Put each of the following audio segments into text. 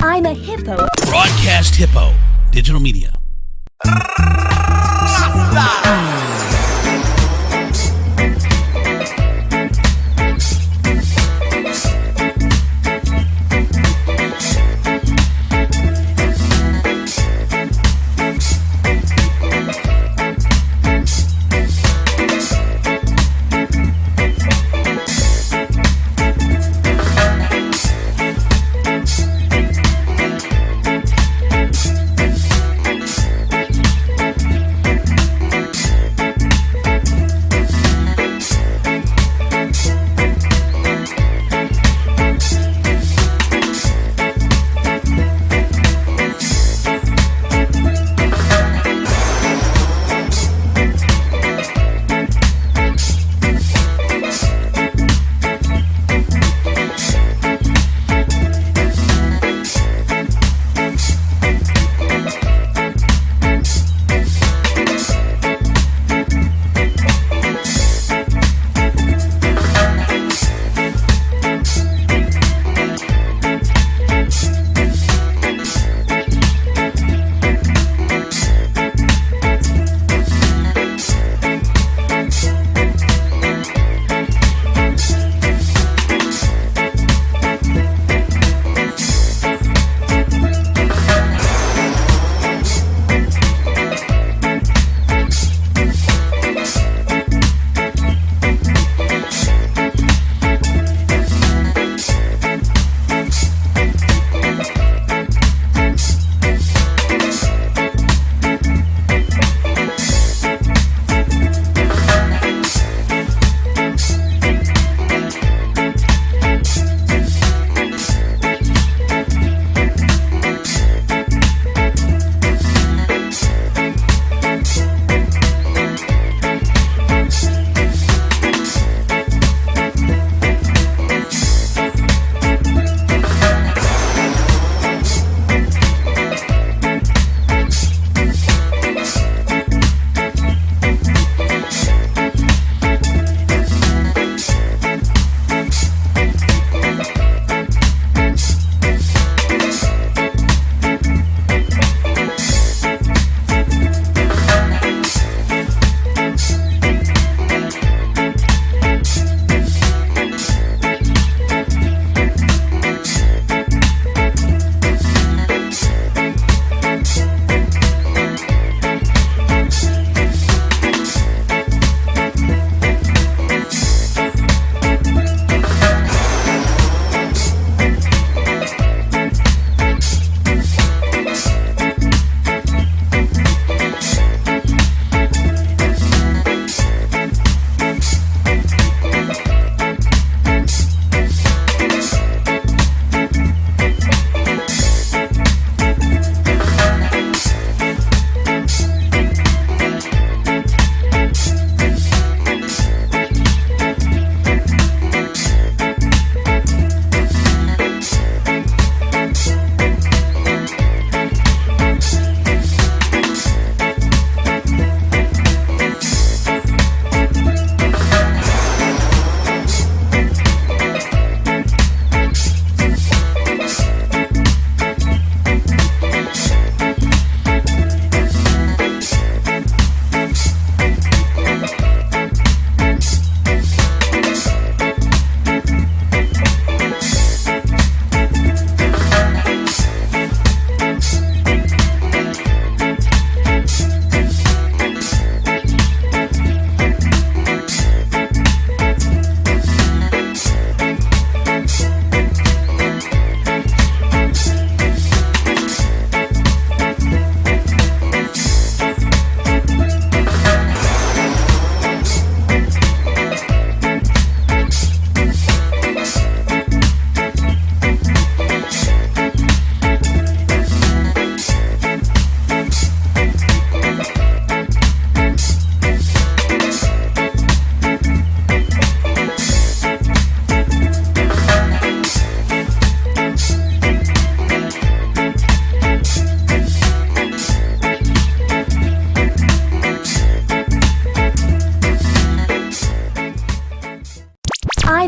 I'm a hippo. Broadcast Hippo. Digital media.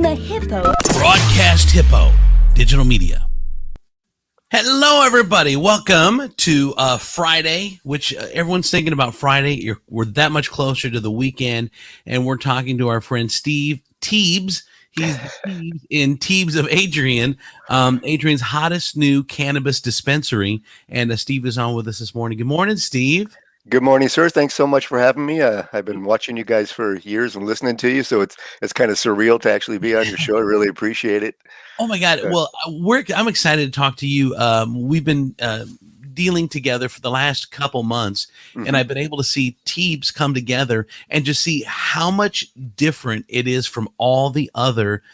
I'm a hippo. Broadcast Hippo. Digital media. Hello, everybody. Welcome to Friday, which everyone's thinking about Friday. We're that much closer to the weekend, and we're talking to our friend Steve Teebz. He's the Teebz in Teebz of Adrian, Adrian's hottest new cannabis dispensary. And Steve is on with us this morning. Good morning, Steve. Good morning, sir. Thanks so much for having me. I've been watching you guys for years and listening to you, so it's kind of surreal to actually be on your show. I really appreciate it. Oh my God! Uh, Well, I'm excited to talk to you. We've been dealing together for the last couple months, and mhm. I've been able to see Teebs come together and just see how much different it is from all the other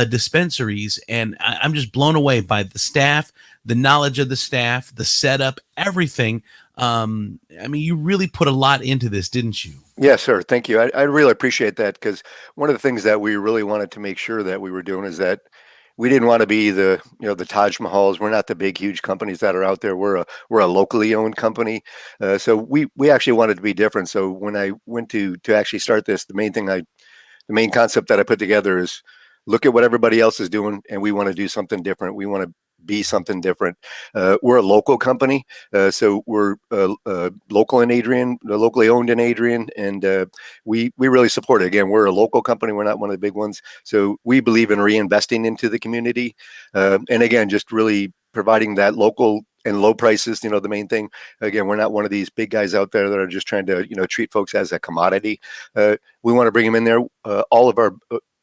dispensaries. And I'm just blown away by the staff, the knowledge of the staff, the setup, everything. I mean, you really put a lot into this, didn't you? Yes, sir. Thank you. I really appreciate that because one of the things that we really wanted to make sure that we were doing is that we didn't want to be the Taj Mahals. We're not the big, huge companies that are out there. We're a locally owned company, so we actually wanted to be different. So when I went to actually start this, the main concept that I put together is look at what everybody else is doing, and we want to do something different. We want to be something different. We're a local company, so we're local in Adrian, locally owned in Adrian, and we really support it. Again, we're a local company. We're not one of the big ones, so we believe in reinvesting into the community, and again, just really providing that local and low prices. The main thing. Again, we're not one of these big guys out there that are just trying to treat folks as a commodity. We want to bring them in there. All of our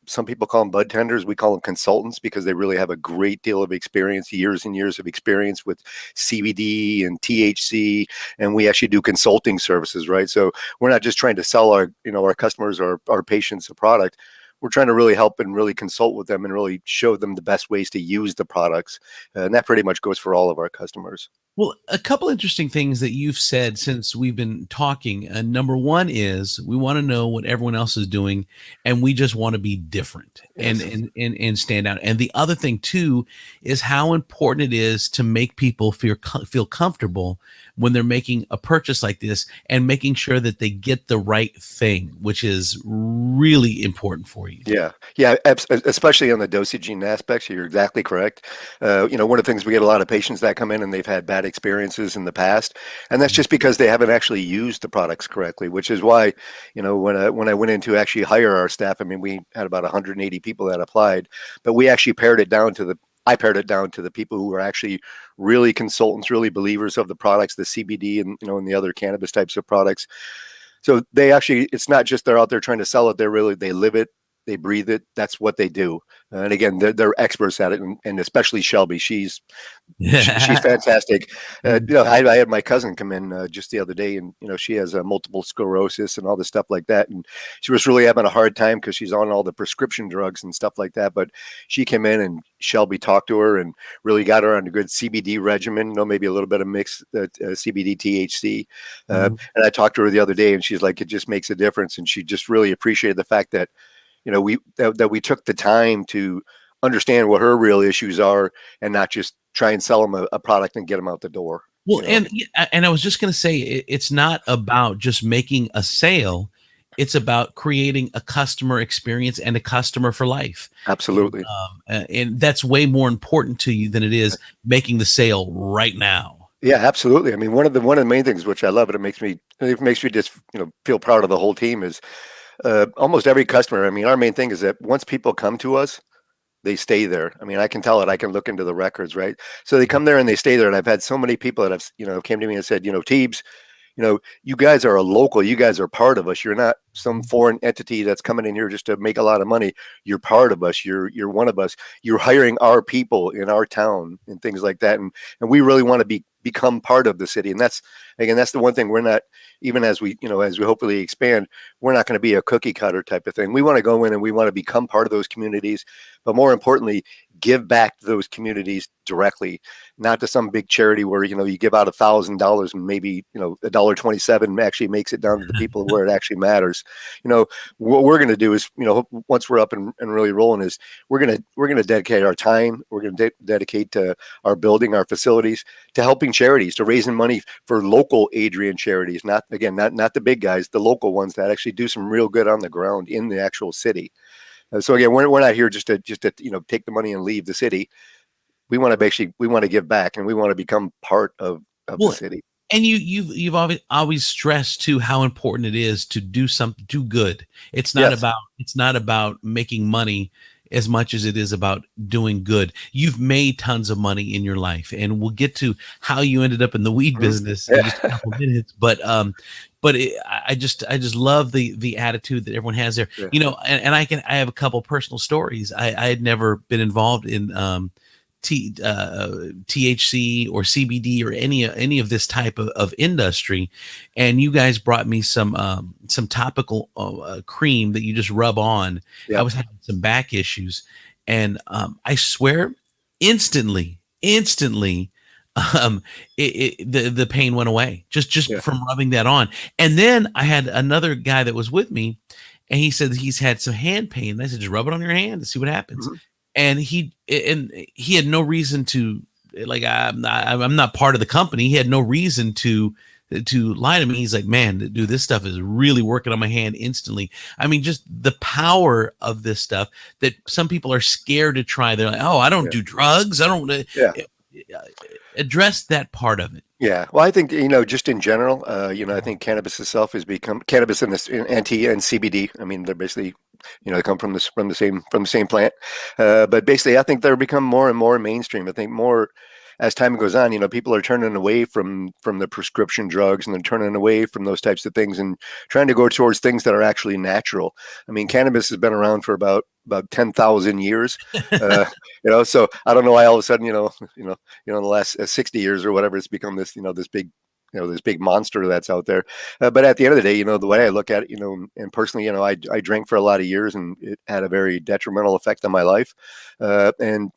some people call them bud tenders. We call them consultants because they really have a great deal of experience, years and years of experience with CBD and THC, and we actually do consulting services, right? So we're not just trying to sell our customers or our patients a product. We're trying to really help and really consult with them and really show them the best ways to use the products, and that pretty much goes for all of our customers. Well, a couple interesting things that you've said since we've been talking. Number one is we want to know what everyone else is doing, and we just want to be different and Yes. and stand out. And the other thing too is how important it is to make people feel comfortable when they're making a purchase like this, and making sure that they get the right thing, which is really important for you. Yeah, yeah, especially on the dosaging aspects, you're exactly correct. One of the things we get a lot of patients that come in and they've had bad experiences in the past, and that's just because they haven't actually used the products correctly. Which is why, when I went in to actually hire our staff, I mean, we had about 180 people that applied, but we actually pared it down to the. I pared it down to the people who are actually really consultants, really believers of the products, the CBD and the other cannabis types of products. So they actually, it's not just they're out there trying to sell it. They live it, they breathe it. That's what they do. And again, they're experts at it, and especially Shelby. She's fantastic. I had my cousin come in just the other day, and she has multiple sclerosis and all this stuff like that, and she was really having a hard time because she's on all the prescription drugs and stuff like that. But she came in, and Shelby talked to her and really got her on a good CBD regimen. Maybe a little bit of mixed CBD THC. Mhm. And I talked to her the other day, and she's like, it just makes a difference, and she just really appreciated the fact that that we took the time to understand what her real issues are and not just try and sell them a product and get them out the door. Well, and yeah, and I was just going to say it's not about just making a sale. It's about creating a customer experience and a customer for life. And, Absolutely. and that's way more important to you than it is making the sale right now. Yeah, absolutely. I mean, one of the main things which I love, and it makes me just feel proud of the whole team is almost every customer. I mean, our main thing is that once people come to us, they stay there. I mean, I can tell it. I can look into the records, right? So they come there and they stay there. And I've had so many people that have came to me and said, Teebs, you guys are a local. You guys are part of us. You're not some foreign entity that's coming in here just to make a lot of money. You're part of us. You're one of us. You're hiring our people in our town and things like that. And we really want to become part of the city. And that's the one thing we're not, even as we hopefully expand, we're not going to be a cookie cutter type of thing. We want to go in and we want to become part of those communities, but more importantly, give back to those communities directly, not to some big charity where you give out $1,000 and maybe $1.27 actually makes it down to the people where it actually matters. What we're going to do is once we're up and really rolling is we're going to dedicate our time. We're going to dedicate to our building, our facilities, to helping charities, to raising money for local Adrian charities, not the big guys, the local ones that actually do some real good on the ground in the actual city. So again, we're not here just to take the money and leave the city. we want to give back, and we want to become part of the Well, city. and you've always stressed too how important it is to do good. Yes. It's not about making money as much as it is about doing good. You've made tons of money in your life, and we'll get to how you ended up in the weed Mhm. business in just a couple minutes. I just love the attitude that everyone has there. Yeah. You know, and I have a couple personal stories. I had never been involved in THC or CBD or any of this type of industry, and you guys brought me some topical cream that you just rub on. I Yep. was having some back issues, and I swear, instantly, the pain went away just Yeah. from rubbing that on. And then I had another guy that was with me, and he said he's had some hand pain. And I said, just rub it on your hand to see what happens. Mhm. And he had no reason to, like, I'm not part of the company. He had no reason to lie to me. He's like, man, dude, this stuff is really working on my hand instantly. I mean, just the power of this stuff that some people are scared to try. They're like, oh, I don't Yeah. do drugs. I don't Yeah. address that part of it. Yeah, well, I think just in general, I think cannabis itself has become cannabis and this and CBD. I mean, they're basically, they come from the same plant. But basically, I think they're become more and more mainstream. I think more as time goes on, people are turning away from the prescription drugs, and they're turning away from those types of things and trying to go towards things that are actually natural. I mean, cannabis has been around for about 10,000 years. Uh, so I don't know why all of a sudden, in the last 60 years or whatever, it's become this, this big monster that's out there. But at the end of the day, the way I look at it, and personally, I drank for a lot of years, and it had a very detrimental effect on my life. And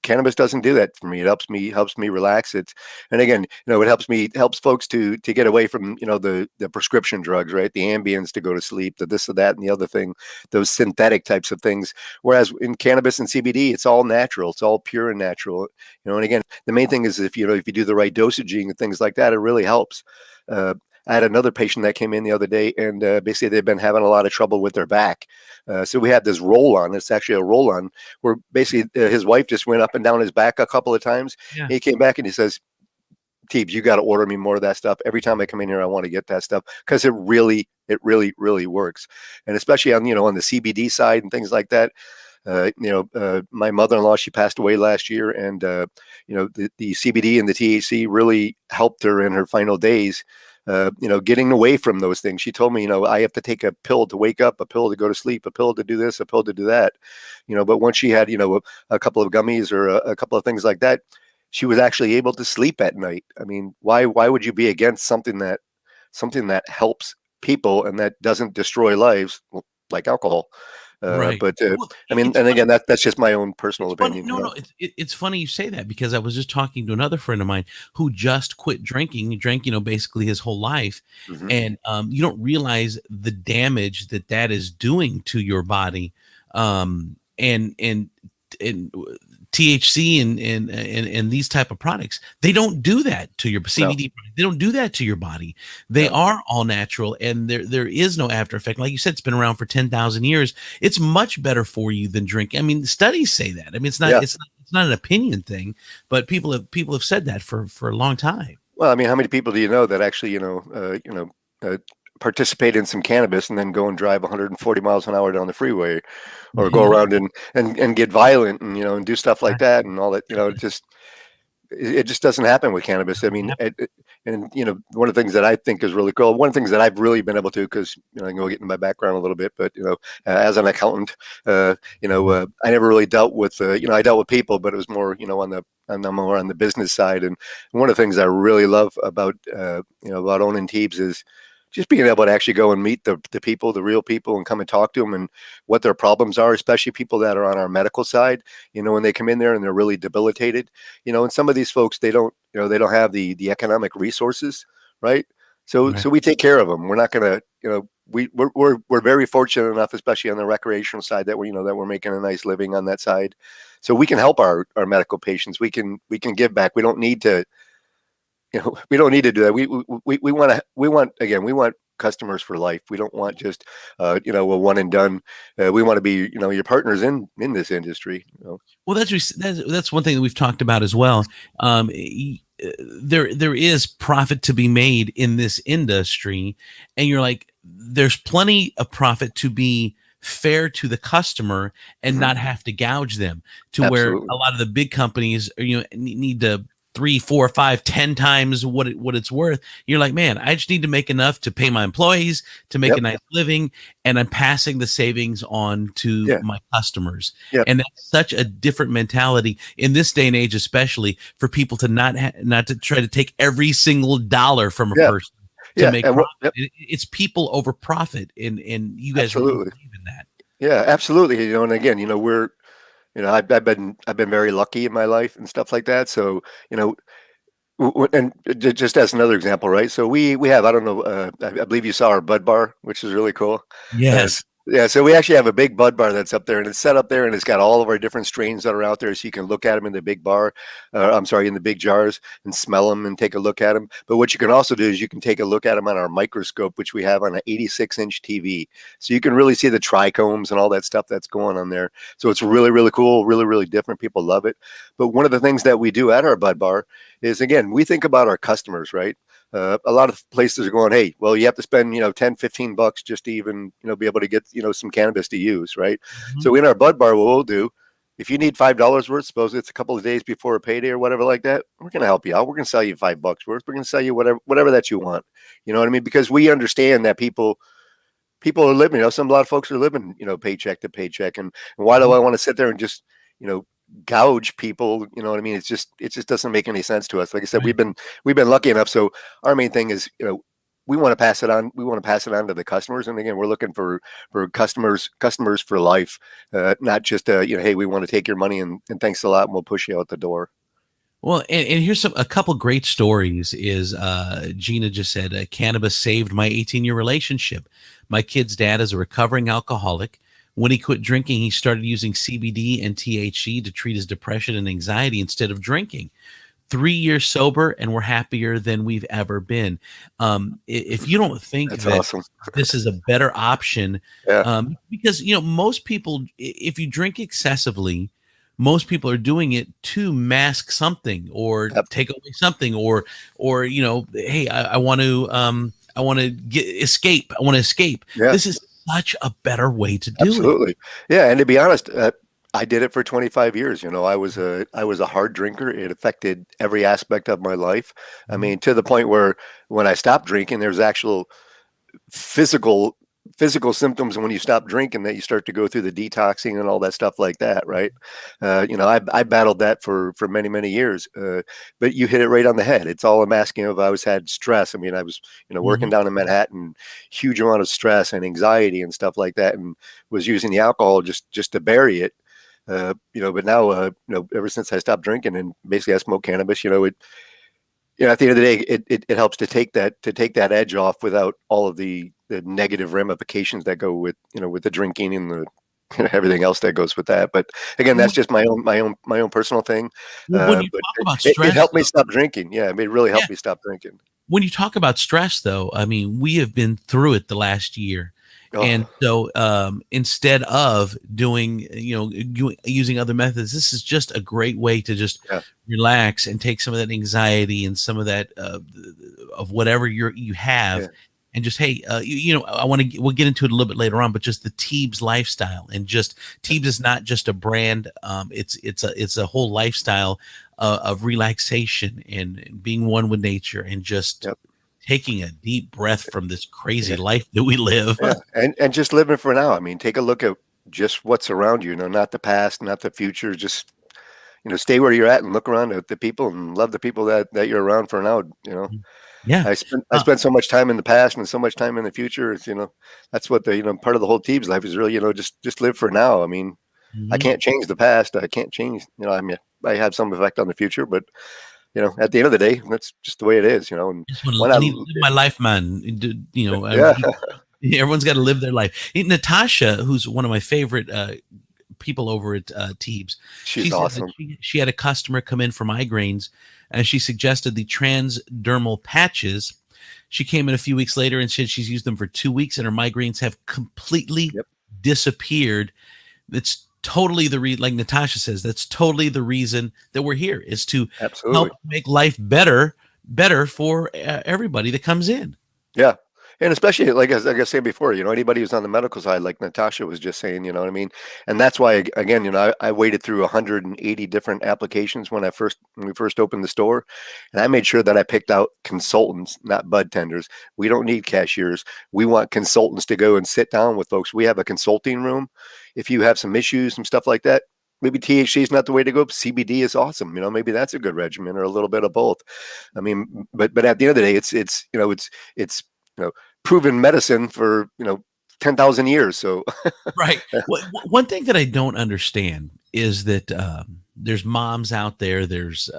cannabis doesn't do that for me. It helps me relax. And again, it helps folks to get away from, the prescription drugs, right? The Ambiens to go to sleep, the this or that and the other thing, those synthetic types of things. Whereas in cannabis and CBD, it's all natural. It's all pure and natural. And again, the main thing is if you do the right dosaging and things like that, it really helps. I had another patient that came in the other day, and basically they've been having a lot of trouble with their back. So we had this roll on. It's actually a roll on where basically his wife just went up and down his back a couple of times. Yeah. He came back and he says, Teebs, you got to order me more of that stuff. Every time I come in here, I want to get that stuff because it really works. And especially on the CBD side and things like that. My mother-in-law, she passed away last year, and the CBD and the THC really helped her in her final days. Getting away from those things. She told me, I have to take a pill to wake up, a pill to go to sleep, a pill to do this, a pill to do that. But once she had, a couple of gummies or a couple of things like that, she was actually able to sleep at night. I mean, why would you be against something that helps people and that doesn't destroy lives like alcohol? Right. But Well, I mean, it's and funny. again, that's just my own personal It's funny. opinion. No, no, it's funny you say that because I was just talking to another friend of mine who just quit drinking. He drank, basically his whole life, Mhm. and you don't realize the damage that is doing to your body. And THC and these type of products, they don't do that to your No, CBD. They don't do that to your body. They no, are all natural, and there is no after effect. Like you said, it's been around for 10,000 years. It's much better for you than drinking. I mean, studies say that. I mean, yeah. it's not an opinion thing, but people have said that for a long time. Well, I mean, how many people do you know that actually, participate in some cannabis and then go and drive 140 miles an hour down the freeway, or go Yeah, around and get violent and and do stuff like that and all that? It just doesn't happen with cannabis. I mean, and one of the things that I think is really cool. One of the things that I've really been able to, because I can go get into my background a little bit, but as an accountant, I never really dealt with I dealt with people, but it was more more on the business side. And one of the things I really love about owning Teebs is just being able to actually go and meet the people, the real people, and come and talk to them and what their problems are, especially people that are on our medical side. When they come in there and they're really debilitated, and some of these folks, they don't have the economic resources, right? So right, so we take care of them. We're not going to, we're very fortunate enough, especially on the recreational side, that we're making a nice living on that side. So we can help our medical patients. We can give back. We don't need to do that. We want again, we want customers for life. We don't want just a one and done. We want to be your partners in this industry. Well, that's one thing that we've talked about as well. There is profit to be made in this industry, and you're like, there's plenty of profit to be fair to the customer and Mhm. not have to gouge them, to where Absolutely. a lot of the big companies need to 3, 4, 5, 10 times what it's worth. You're like, man, I just need to make enough to pay my employees, to make a Yep. nice living, and I'm passing the savings on to Yeah. my customers. Yep. And that's such a different mentality in this day and age, especially for people to not to try to take every single dollar from a Yeah. person to Yeah. make And what? profit. Yep. It's people over profit, and you guys really Absolutely. believe in that. Yeah. Absolutely. And again, we're I've been very lucky in my life and stuff like that. So you know, and just as another example, right? So we have, I don't know, I believe you saw our Bud Bar, which is really cool. Yes. Yeah, so we actually have a big Bud Bar that's up there, and it's set up there, and it's got all of our different strains that are out there, so you can look at them in the big bar. I'm sorry, in the big jars, and smell them and take a look at them. But what you can also do is you can take a look at them on our microscope, which we have on an 86-inch TV, so you can really see the trichomes and all that stuff that's going on there. So it's really, really cool, really, really different. People love it. But one of the things that we do at our Bud Bar is, again, we think about our customers, right? A lot of places are going, hey, well, you have to spend, 10, $15 just to even, be able to get, some cannabis to use, right? Mhm. So in our Bud Bar, what we'll do, if you need $5 worth, suppose it's a couple of days before a payday or whatever like that, we're going to help you out. We're going to sell you $5 worth. We're going to sell you whatever that you want. You know what I mean? Because we understand that people are living, a lot of folks are living, paycheck to paycheck. And why do Mhm. I want to sit there and just, you know, gouge people? You know what I mean? It just doesn't make any sense to us. Like I said, Right. we've been lucky enough. So our main thing is, we want to pass it on. We want to pass it on to the customers. And again, we're looking for customers for life, not just, hey, we want to take your money and thanks a lot, and we'll push you out the door. Well, and here's a couple great stories. Is Gina just said, cannabis saved my 18-year relationship. My kid's dad is a recovering alcoholic. When he quit drinking, he started using CBD and THC to treat his depression and anxiety instead of drinking. 3 years sober, and we're happier than we've ever been. If you don't think That's that awesome. this is a better option, Yeah. because most people, if you drink excessively, most people are doing it to mask something or Yep. take away something, or hey, I want to get escape. I want to escape. Yeah. This is such a better way to do it. Absolutely. Yeah, and to be honest, I did it for 25 years. I was a hard drinker. It affected every aspect of my life. I Mhm. mean, to the point where when I stopped drinking, there's actual physical physical symptoms when you stop drinking, that you start to go through the detoxing and all that stuff like that, right? I battled that for many, many years. But you hit it right on the head. It's all I'm asking of. I was had stress. I mean, I was working Mhm. down in Manhattan, huge amount of stress and anxiety and stuff like that, and was using the alcohol just to bury it. But now, ever since I stopped drinking and basically I smoke cannabis, at the end of the day, it helps to take that edge off without all of the negative ramifications that go with the drinking and the everything else that goes with that. But again, that's Well, just my own personal thing. when you But talk about it stress, helped me stop drinking. Yeah, it really yeah. helped me stop drinking. When you talk about stress, though, I mean, we have been through it the last year. Oh, And so instead of doing, using other methods, this is just a great way to just yeah, relax and take some of that anxiety and some of that of whatever you have, yeah, and just, hey, I want to, we'll get into it a little bit later on, but just the Teebs lifestyle, and just Teebs is not just a brand. It's a whole lifestyle of relaxation and being one with nature, and just yep, taking a deep breath from this crazy yeah, life that we live. yeah, and just living for now. I mean, take a look at just what's around you. Not the past, not the future. Just stay where you're at and look around at the people and love the people that you're around for now. Yeah. I Uh, spent so much time in the past and so much time in the future. That's what the part of the whole team's life is really. Just live for now. I mean, I mhm. can't change the past. I can't change. I mean, I have some effect on the future, but at the end of the day, that's just the way it is. And Just wanna why I not? need to live my life, man. Yeah, Everyone's got to live their life. Natasha, who's one of my favorite people over at Teebs, she she's said that awesome. she had a customer come in for migraines, and she suggested the transdermal patches. She came in a few weeks later and said she's used them for 2 weeks and her migraines have completely Yep. disappeared. That's totally like Natasha says, that's totally the reason that we're here, is to help Absolutely. make life better for everybody that comes in. Yeah. And especially like I said before, anybody who's on the medical side, like Natasha was just saying, you know what I mean? And that's why, again, I waded through 180 different applications when we first opened the store. And I made sure that I picked out consultants, not bud tenders. We don't need cashiers. We want consultants to go and sit down with folks. We have a consulting room. If you have some issues and stuff like that, maybe THC is not the way to go. CBD is awesome. Maybe that's a good regimen, or a little bit of both. I mean, but at the end of the day, it's proven medicine for 10,000 years. So Right. One thing that I don't understand is that there's moms out there, there's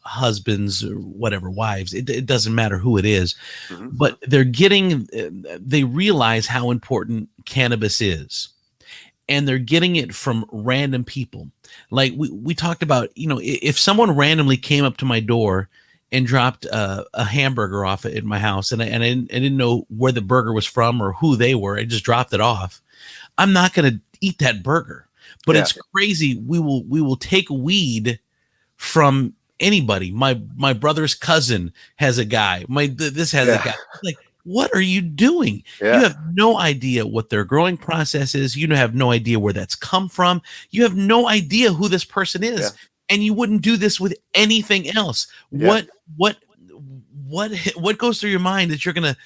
husbands or whatever, wives. It doesn't matter who it is, mhm, but they realize how important cannabis is, and they're getting it from random people. Like we talked about, if someone randomly came up to my door and dropped a hamburger off at my house, and I didn't know where the burger was from or who they were, I just dropped it off. I'm not going to eat that burger. But yeah, it's crazy. We will take weed from anybody. My brother's cousin has a guy. This has a yeah, guy. Like, what are you doing? You yeah, have no idea what their growing process is. You have no idea where that's come from. You have no idea who this person yeah, is, and you wouldn't do this with anything else. yeah, What goes through your mind that you're going to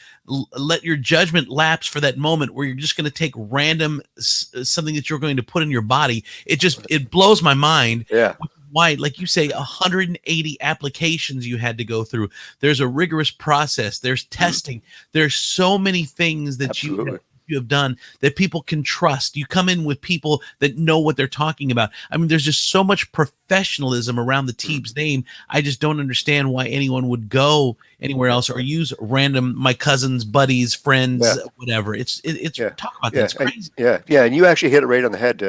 let your judgment lapse for that moment where you're just going to take random something that you're going to put in your body? It blows my mind. yeah, Why, like you say, 180 applications you had to go through. There's a rigorous process. There's mhm, testing. There's so many things that absolutely. you have done that people can trust. You come in with people that know what they're talking about. I mean, there's just so much professionalism around the Mhm, Teebz name. I just don't understand why anyone would go anywhere else or use random my cousin's buddies, yeah. friends, whatever. It's Yeah, talk about that. yeah, It's crazy. and you actually hit it right on the head.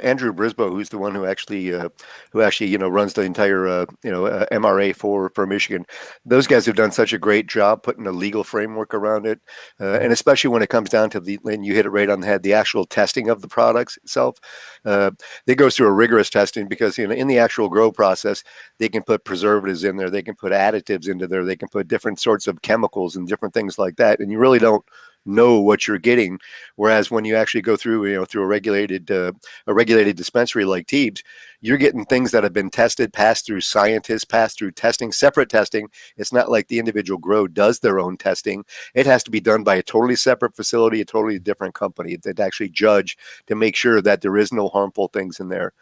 Andrew Brisboe, who's the one who actually runs the entire MRA for Michigan. Those guys have done such a great job putting a legal framework around it, and especially when it comes down to and you hit it right on the head, the actual testing of the products itself. It goes through a rigorous testing because in the actual grow process, they can put preservatives in there, they can put additives into there, they can put different sorts of chemicals and different things like that, and you really don't know what you're getting. Whereas when you actually go through through a regulated dispensary like Teebz, you're getting things that have been tested, passed through scientists, passed through testing, separate testing. It's not like the individual grow does their own testing. It has to be done by a totally separate facility, a totally different company that actually judge to make sure that there is no harmful things in there.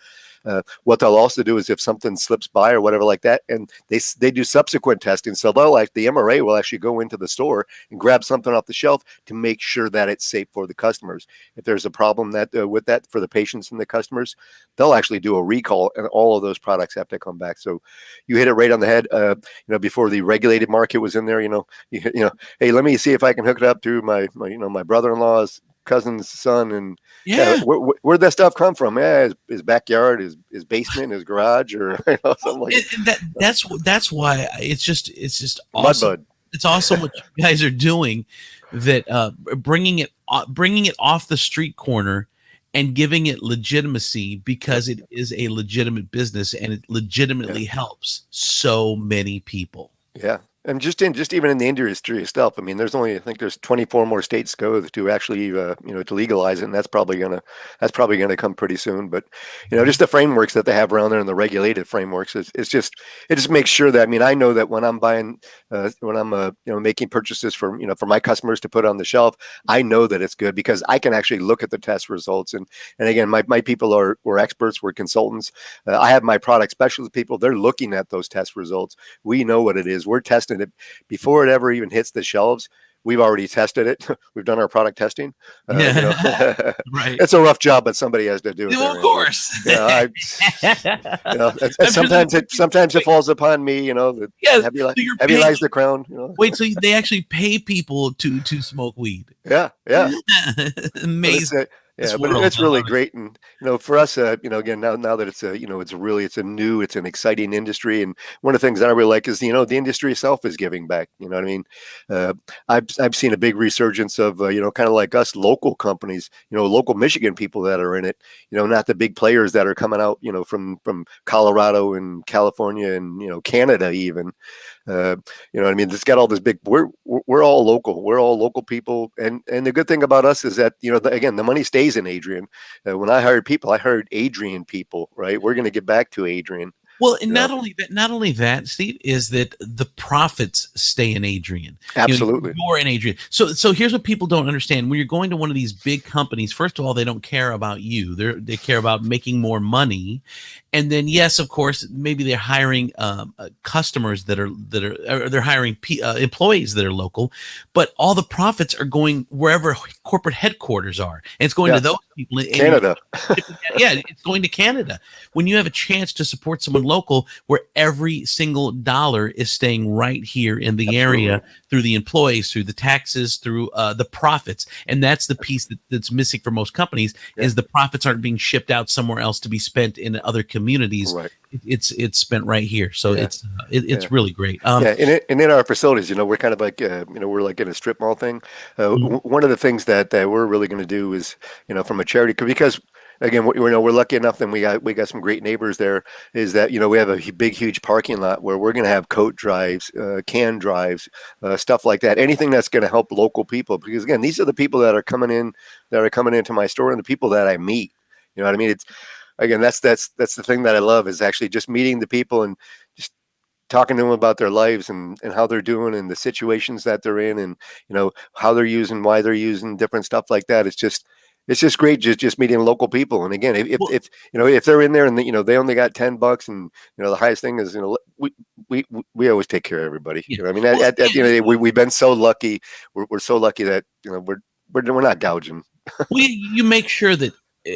What they'll also do is if something slips by or whatever like that, and they do subsequent testing, so the MRA will actually go into the store and grab something off the shelf to make sure that it's safe for the customers. If there's a problem with that for the patients and the customers, they'll actually do a recall, and all of those products have to come back. So you hit it right on the head. Before the regulated market was in there, hey, let me see if I can hook it up to my brother-in-law's cousin's son, and yeah, Yeah. where'd that stuff come from? Yeah, his backyard, his basement, his garage, or something like And that's why it's just awesome. Mudbud. It's awesome what you guys are doing, that bringing it off the street corner and giving it legitimacy, Yep. because it is a legitimate business and it Yeah. legitimately helps so many people. Yeah. And just even in the industry itself, I mean, I think there's 24 more states go to actually to legalize it, and that's probably gonna come pretty soon. But just the frameworks that they have around there and the regulated frameworks it just makes sure that, I mean, I know that when I'm buying when I'm making purchases for my customers to put on the shelf, I know that it's good because I can actually look at the test results, and again, my people were experts, were consultants. I have my product specialist people, they're looking at those test results. We know what it is. We're testing it before it ever even hits the shelves. We've already tested it. We've done our product testing. Yeah. Right. It's a rough job, but somebody has to do it Well, there. of course. I'm sure Sometimes it falls upon me. yeah. Heavy, So you're heavy paying. lies the crown. Wait, so they actually pay people to smoke weed? Yeah, yeah. But Amazing. this Yeah, but world. it's I really love it. great, and for us, again, now that it's it's an exciting industry, and one of the things that I really like is the industry itself is giving back. You know what I mean? Uh, I've seen a big resurgence of kind of like us local companies, local Michigan people that are in it. Not the big players that are coming out, from Colorado and California and Canada even. Uh, you know what I mean? It's got all this big. We're all local. We're all local people, and the good thing about us is that again, the money stays in Adrian. When I hired people, I hired Adrian people. Right? We're going to get back to Adrian. Well, and You know, not only that, Steve, is that the profits stay in Adrian. absolutely. You're in Adrian. So here's what people don't understand: when you're going to one of these big companies, first of all, they don't care about you. They care about making more money, and then yes, of course, maybe they're hiring customers or they're hiring employees that are local, but all the profits are going wherever corporate headquarters are, and it's going to Yeah, those people. And you're Canada. yeah, it's going to Canada. When you have a chance to support someone local, where every single dollar is staying right here in the Absolutely. area through the employees, through the taxes, through the profits, and that's the piece that's missing for most companies Yeah. is the profits aren't being shipped out somewhere else to be spent in other communities. Right. It's spent right here, so Yeah. Yeah. it's really great. Yeah, and in our facilities, we're kind of like, we're like in a strip mall thing. Mhm. One of the things that we're really going to do is, from a charity, because again, we're lucky enough that we got some great neighbors there. Is that we have a big, huge parking lot where we're going to have coat drives, can drives, stuff like that. Anything that's going to help local people, because again, these are the people that are coming into my store, and the people that I meet. You know what I mean? It's again, that's the thing that I love is actually just meeting the people and just talking to them about their lives and how they're doing and the situations that they're in and how they're using, why they're using different stuff like that. It's just great just meeting local people. And again, Well, if they're in there and they only got $10 and the highest thing is we always take care of everybody. yeah. I mean Well, at the end of the day we've been so lucky. We're so lucky that we're not gouging. you make sure that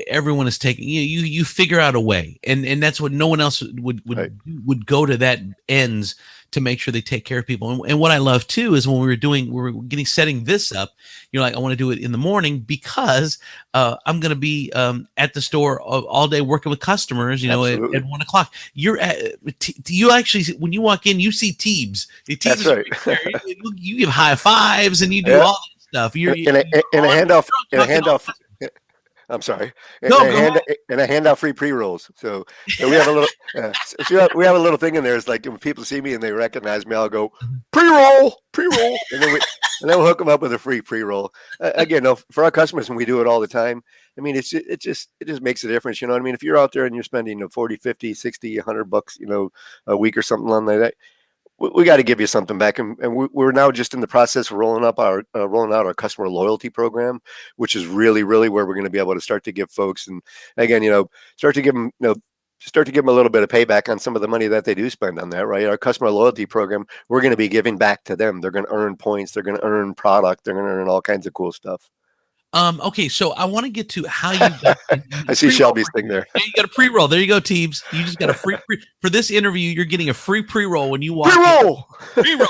everyone is taking you figure out a way, and that's what no one else Right. would go to that ends to make sure they take care of people. And what I love too is when we were getting setting this up, you're like, I want to do it in the morning because I'm going to be at the store all day working with customers, Absolutely. at 1 o'clock. You actually, when you walk in, you see Teebz. Teebz That's is right. right there. You give high fives and you do Yeah. all that stuff. And a handoff and a talking all handoff. I'm sorry, and no, I go ahead. hand out free pre rolls. So we have a little, we have a little thing in there. It's like when people see me and they recognize me, I'll go pre roll, and then we'll hook them up with a free pre roll. Again, no, for our customers, and we do it all the time. I mean, it just makes a difference. You know what I mean? If you're out there and you're spending 40, 50, 60, $100, a week or something like that, we got to give you something back, and we're now just in the process of rolling out our customer loyalty program, which is really where we're going to be able to start to give folks, and again, start to give them start to give them a little bit of payback on some of the money that they do spend on that. Right, our customer loyalty program, we're going to be giving back to them. They're going to earn points, they're going to earn product, they're going to earn all kinds of cool stuff. Okay, so I want to get to how you got I see pre-roll. Shelby's thing there. Yeah, you got a pre-roll. There you go, Teebs. You just got a for this interview. You're getting a free pre-roll when you walk in. Pre-roll. Pre-roll.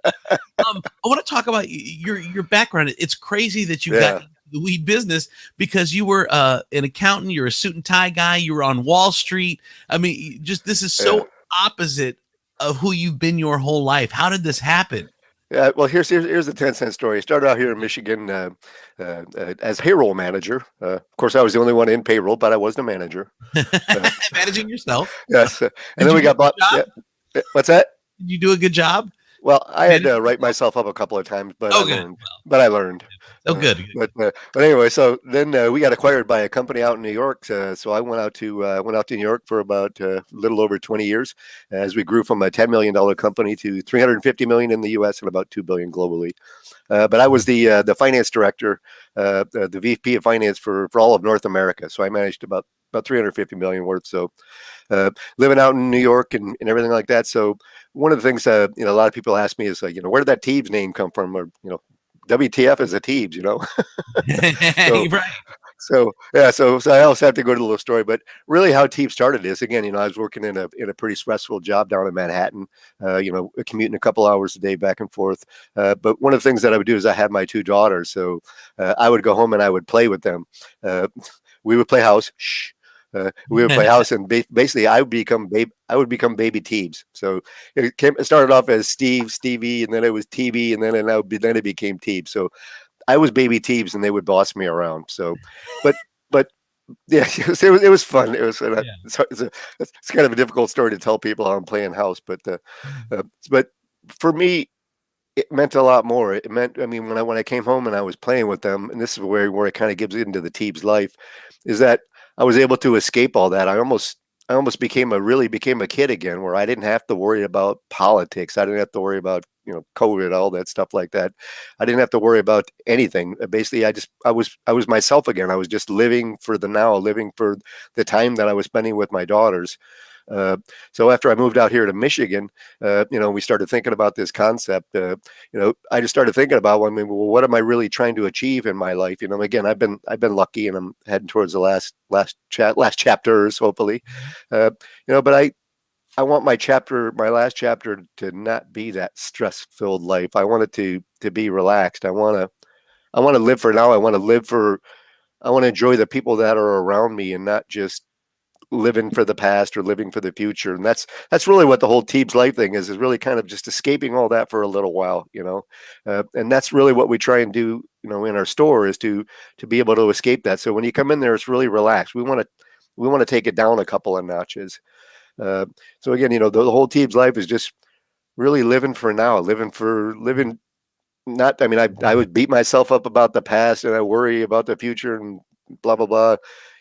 I want to talk about your background. It's crazy that you got Yeah. into the weed business because you were an accountant. You're a suit and tie guy. You were on Wall Street. I mean, just this is Yeah. so opposite of who you've been your whole life. How did this happen? Yeah, well, here's the 10-cent story. I started out here in Michigan as payroll manager. Of course, I was the only one in payroll, but I was the manager. Uh, Managing yourself. yes, and Did then you we do a got bought. good job? Yeah, what's that? Did you do a good job? Well, I had to Managing write yourself? myself up a couple of times, but I Oh, good. learned. But I learned. Oh, good. But anyway, so then we got acquired by a company out in New York. So I went out to New York for about a little over 20 years as we grew from a $10 million company to 350 million in the U.S. and about 2 billion globally. But I was the finance director, the VP of finance for all of North America. So I managed about 350 million worth. So living out in New York and everything like that. So one of the things a lot of people ask me is where did that Teebz name come from, or WTF is a Teebz, so Right. So yeah, so I also have to go to the little story, but really how Teep started is again, I was working in a pretty stressful job down in Manhattan, commuting a couple hours a day back and forth. But one of the things that I would do is I had my two daughters, so I would go home and I would play with them. Uh, we would play house. Shh. We would play house, and basically, I would become baby Teebs. So it started off as Stevie, and then it was TB, and then it became Teebs. So I was baby Teebs, and they would boss me around. So, but but yeah, it was fun. It was it's kind of a difficult story to tell people how I'm playing house, but for me, it meant a lot more. It meant, I mean, when I came home and I was playing with them, and this is where it kind of gives into the Teebs life, is that I was able to escape all that. I almost became a kid again, where I didn't have to worry about politics. I didn't have to worry about COVID, all that stuff like that. I didn't have to worry about anything. Basically, I was myself again. I was just living for the now, living for the time that I was spending with my daughters. Uh, so after I moved out here to Michigan, we started thinking about this concept. I just started thinking about, well, I mean, well, what am I really trying to achieve in my life? Again, I've been lucky, and I'm heading towards the last chapters, hopefully. But I want my last chapter to not be that stress filled life. I want it to be relaxed. I want to live for now. I want to enjoy the people that are around me, and not just living for the past or living for the future. And that's really what the whole Teebs life thing is really kind of just escaping all that for a little while. And that's really what we try and do, in our store, is to be able to escape that. So when you come in there, it's really relaxed. We want to take it down a couple of notches. Uh, so again, the whole Teebs life is just really living for now, living. Not, I mean, I would beat myself up about the past, and I worry about the future and blah blah blah.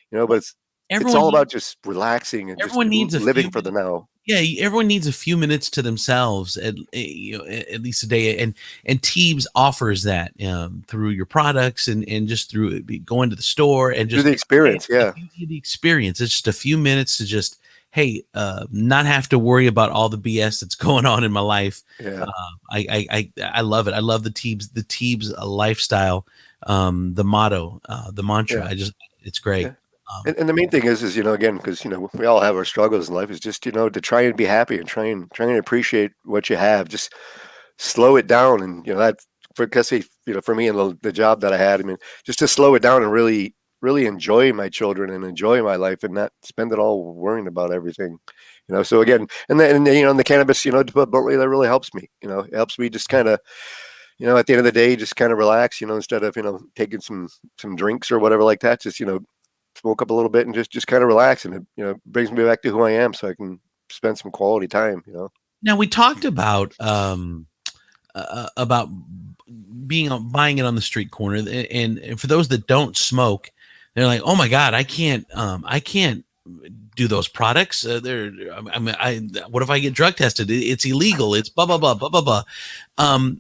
But it's everyone all needs about just relaxing and just everyone needs a few living for the now. Yeah, everyone needs a few minutes to themselves at least a day, and Teebs offers that through your products and just through going to the store and Through just the experience, yeah. the experience. It's just a few minutes to just, hey, not have to worry about all the BS that's going on in my life. Yeah, I love it. I love the Teebs lifestyle, the motto, the mantra. yeah, It's great. yeah. Um, And the main thing is again, because we all have our struggles in life, is just to try and be happy and try and appreciate what you have. Just slow it down, and that for me and the job that I had, I mean, just to slow it down and really enjoy my children and enjoy my life, and not spend it all worrying about everything. So again, and then, in the cannabis, to put bluntly, that really helps me. It helps me just kind of, at the end of the day, just kind of relax. Instead of taking some drinks or whatever like that, just smoke up a little bit and just kind of relax, and it brings me back to who I am, so I can spend some quality time. Now we talked about buying it on the street corner, and for those that don't smoke, they're like, oh my god, I can't do those products. I mean, what if I get drug tested? It's illegal. It's blah blah blah blah blah blah. Um,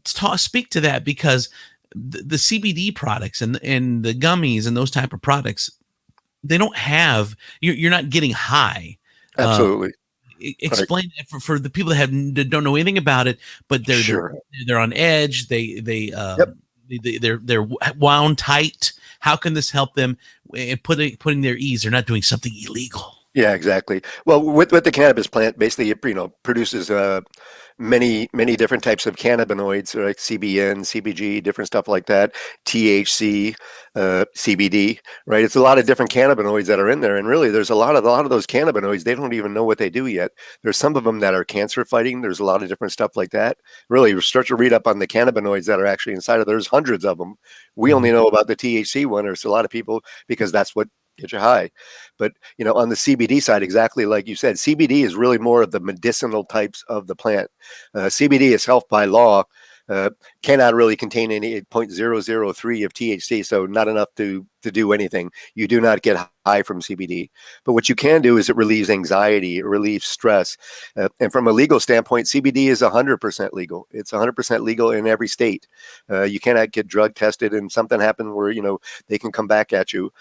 Speak to that, because the CBD products and the gummies and those type of products, they don't have, you're not getting high. Um, Absolutely. Right. Explain that for the people that don't know anything about it, but Sure. they're on edge. Yep. They're wound tight. How can this help them in putting their ease? They're not doing something illegal. Yeah, exactly. Well, with the cannabis plant, basically, it produces many different types of cannabinoids, like CBN, CBG, different stuff like that, THC, CBD. Right? It's a lot of different cannabinoids that are in there, and really, there's a lot of those cannabinoids. They don't even know what they do yet. There's some of them that are cancer fighting. There's a lot of different stuff like that. Really, you start to read up on the cannabinoids that are actually inside of. There's hundreds of them. We only know about the THC one. There's a lot of people, because that's what gets you high. But on the CBD side, exactly like you said, CBD is really more of the medicinal types of the plant. CBD itself, by law, cannot really contain any 0.003 of THC, so not enough to do anything. You do not get high from CBD. But what you can do is it relieves anxiety, it relieves stress. And from a legal standpoint, CBD is 100% legal. It's 100% legal in every state. You cannot get drug tested and something happen where, they can come back at you.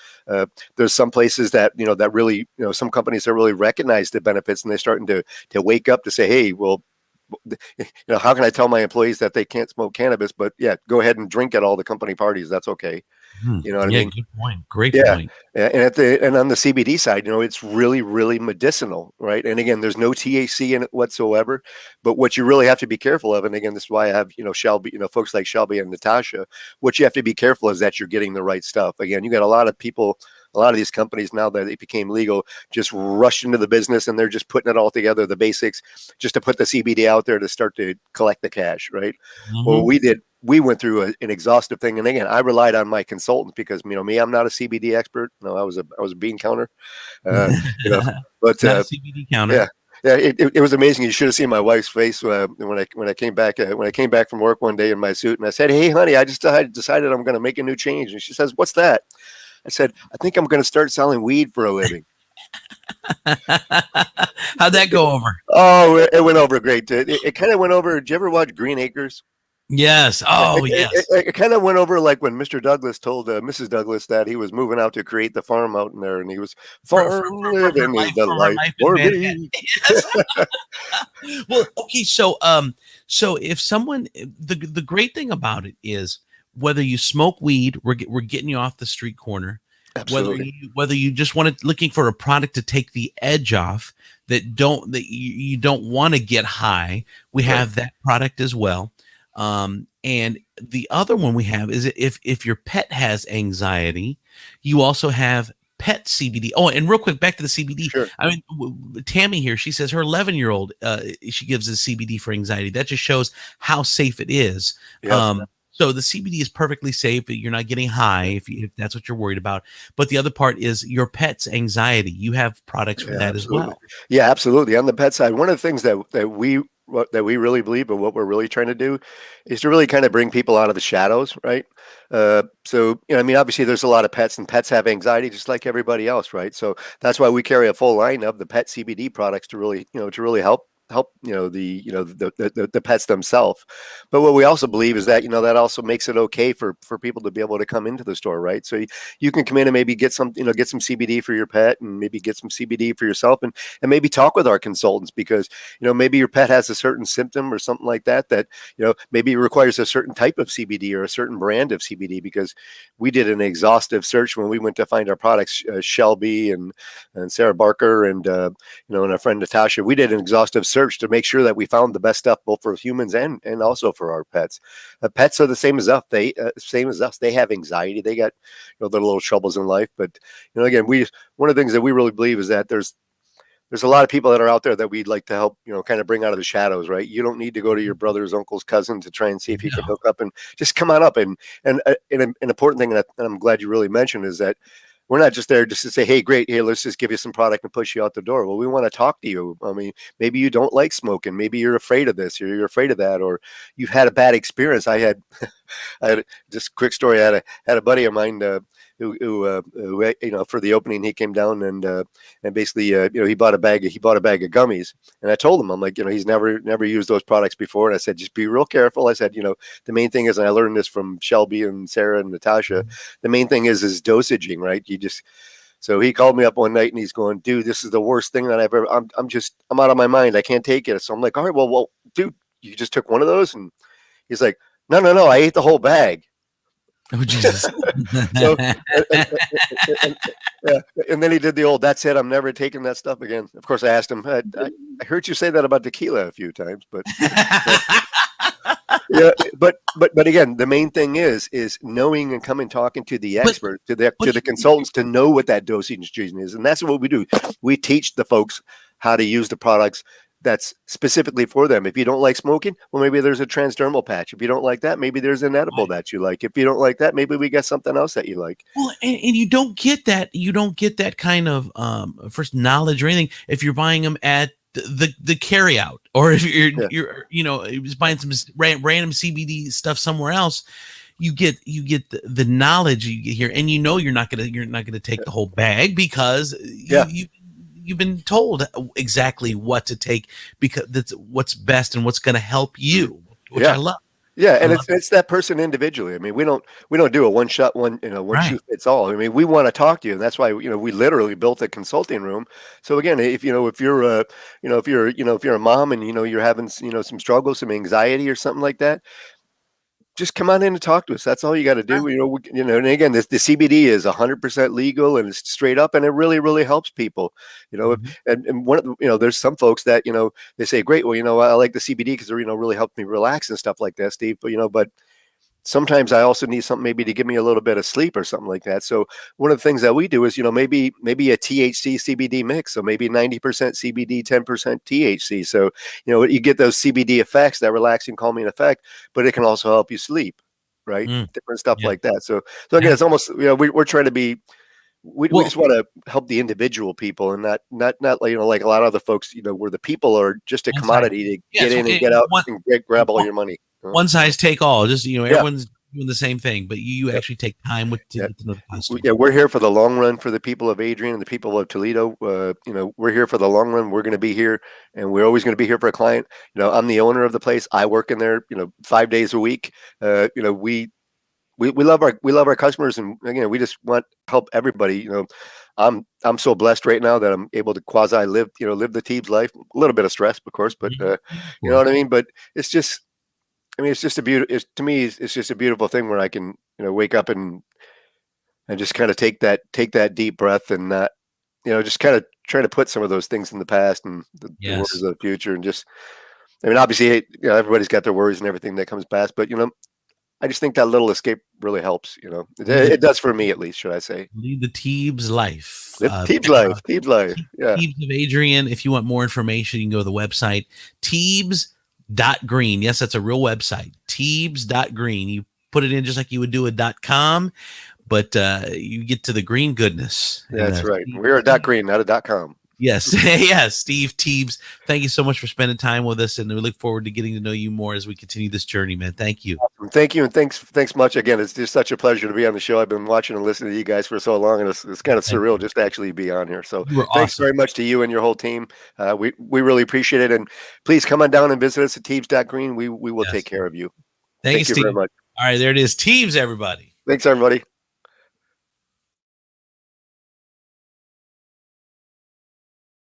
There's some places that, that really, some companies that really recognize the benefits, and they're starting to wake up to say, hey, well, how can I tell my employees that they can't smoke cannabis, but yeah, go ahead and drink at all the company parties. That's okay. You know what I Yeah, mean? good point. Great Yeah, point. and on the CBD side, it's really, really medicinal, right? And again, there's no THC in it whatsoever. But what you really have to be careful of, and again, this is why I have Shelby, folks like Shelby and Natasha. What you have to be careful is that you're getting the right stuff. Again, you got a lot of people, a lot of these companies now that it became legal, just rush into the business and they're just putting it all together, the basics, just to put the CBD out there to start to collect the cash, right? Well, Hmm. we went through an exhaustive thing, and again, I relied on my consultant because me, I'm not a CBD expert. No, I was a bean counter, uh, you know, but Not a CBD counter. yeah, yeah, it was amazing. You should have seen my wife's face when I came back when I came back from work one day in my suit, and I said, "Hey, honey, I just decided I'm going to make a new change." And she says, "What's that?" I said, "I think I'm going to start selling weed for a living." How'd that go over? Oh, it went over great. It kind of went over. Did you ever watch Green Acres? Yes. It, Oh, it, yes. it, it kind of went over like when Mr. Douglas told Mrs. Douglas that he was moving out to create the farm out in there, and he was farm living is the From her life life in for Manhattan. me. Yes. Well, okay, so if someone, the great thing about it is whether you smoke weed, we're getting you off the street corner. Absolutely. Whether you just want to looking for a product to take the edge off that you don't want to get high, we Right. have that product as well. And the other one we have is if your pet has anxiety, you also have pet CBD. Oh, and real quick, back to the CBD. Sure. I mean, Tammy here, she says her 11-year-old, she gives a CBD for anxiety. That just shows how safe it is. Yep. So the CBD is perfectly safe. You're not getting high if that's what you're worried about. But the other part is your pet's anxiety. You have products for Yeah, that as absolutely. well. Yeah, absolutely. On the pet side, one of the things that we really believe and what we're really trying to do is to really kind of bring people out of the shadows, right? So, I mean, obviously there's a lot of pets and pets have anxiety just like everybody else, right? So that's why we carry a full line of the pet CBD products to really, to really help the pets themselves. But what we also believe is that that also makes it okay for people to be able to come into the store, right? So you can come in and maybe get some get some CBD for your pet and maybe get some CBD for yourself, and maybe talk with our consultants because maybe your pet has a certain symptom or something like that maybe requires a certain type of CBD or a certain brand of CBD, because we did an exhaustive search when we went to find our products. Shelby and Sarah Barker and our friend Natasha, we did an exhaustive search to make sure that we found the best stuff both for humans and also for our pets. Pets are the same as us. They have anxiety. They got their little troubles in life. But again, one of the things that we really believe is that there's a lot of people that are out there that we'd like to help, kind of bring out of the shadows, right? You don't need to go to your brother's uncle's cousin to try and see if you can No. hook up, and just come on up. And an important thing that I'm glad you really mentioned is that we're not just there just to say, hey, great, here, let's just give you some product and push you out the door. Well, we want to talk to you. I mean, maybe you don't like smoking. Maybe you're afraid of this, or you're afraid of that, or you've had a bad experience. I had just a quick story. I had a buddy of mine who for the opening, he came down and basically he bought a bag of gummies, and I told him, I'm like, he's never used those products before, and I said, just be real careful. I said, the main thing is, and I learned this from Shelby and Sarah and Natasha, the main thing is dosaging, right? So he called me up one night and he's going, dude, this is the worst thing that I've ever. I'm out of my mind. I can't take it. So I'm like, all right, well, dude, you just took one of those, and he's like, no, I ate the whole bag. Oh, Jesus. So, and, and, and, yeah, and then he did the old, that's it, I'm never taking that stuff again. Of course, I asked him, I heard you say that about tequila a few times, but uh, yeah, but again, the main thing is knowing and coming talking to the but expert, to but the consultants, to know what that dosage is, and that's what we do. We teach the folks how to use the products that's specifically for them. If you don't like smoking, well, maybe there's a transdermal patch. If you don't like that, maybe there's an edible that you like. If you don't like that, maybe we got something else that you like. Well, and you don't get that kind of first knowledge or anything if you're buying them at the carry out, or if Yeah, you're just buying some random CBD stuff somewhere else. You get the knowledge you get here, and you're not gonna take the whole bag because yeah. you've been told exactly what to take, because that's what's best and what's going to help Mhm. you, which I Yeah. love. Yeah, I and love. it's that person individually. I mean, we don't do a one shot, one Right. shoe fits all. I mean, we want to talk to you, and that's why we literally built a consulting room. So again, if you're if you're a mom and you're having some struggles, some anxiety or something like that, just come on in and talk to us. That's all you got to do. And again, the CBD is 100% legal and it's straight up, and it really, really helps people. Mhm. And one of there's some folks that they say, great, well, I like the CBD because really helped me relax and stuff like that, Steve. But sometimes I also need something maybe to give me a little bit of sleep or something like that. So one of the things that we do is, maybe a THC CBD mix. So maybe 90% CBD, 10% THC. So, you get those CBD effects, that relaxing, calming effect, but it can also help you sleep, right? Mm, Different stuff yeah. like that. So again, Yeah. it's almost, we're trying to be, we Well, just want to help the individual people and not like a lot of other folks, where the people are just a one size. commodity to Yeah. get So in and get out one, and grab all your money. one size take all. Just Yeah. everyone's doing the same thing, but you Yep. actually take time to Yeah. get to know the customer. Yeah, we're here for the long run for the people of Adrian and the people of Toledo. We're here for the long run. We're going to be here, and we're always going to be here for a client. I'm the owner of the place. I work in there, 5 days a week. We love our customers, and again, we just want to help everybody. I'm so blessed right now that I'm able to quasi live the Teebz life. A little bit of stress, of course, but Mhm. Of you know course. what I mean. But it's just, I mean, it's just a beautiful. To me, it's just a beautiful thing where I can wake up and just kind of take that deep breath and not just kind of try to put some of those things in the past and the worries Yes. of the future and just, I mean, obviously, everybody's got their worries and everything that comes past, but I just think that little escape really helps. It, Lead the it does for me, at least, should I say. lead the Teebs life. Live Teeb's Check life, out Teeb's life. Yeah, Teebs of Adrian. If you want more information, you can go to the website Teebz.green. Yes, that's a real website. Teebz.green. You put it in just like you would do a .com, but you get to the green goodness. And that's right. We're a dot green, not a .com. yes, yes, Steve Teebs. Thank you so much for spending time with us, and we look forward to getting to know you more as we continue this journey, man. Thank you. Thank you, and thanks much again. It's just such a pleasure to be on the show. I've been watching and listening to you guys for so long, and it's kind of Thank surreal you. just to actually be on here. So You were thanks awesome. very much to you and your whole team. We really appreciate it, and please come on down and visit us at Teebz.green. We will take Yes. care of you. Thank you, Thank you very Steve. much. All right, there it is. Teebs, everybody. Thanks, everybody.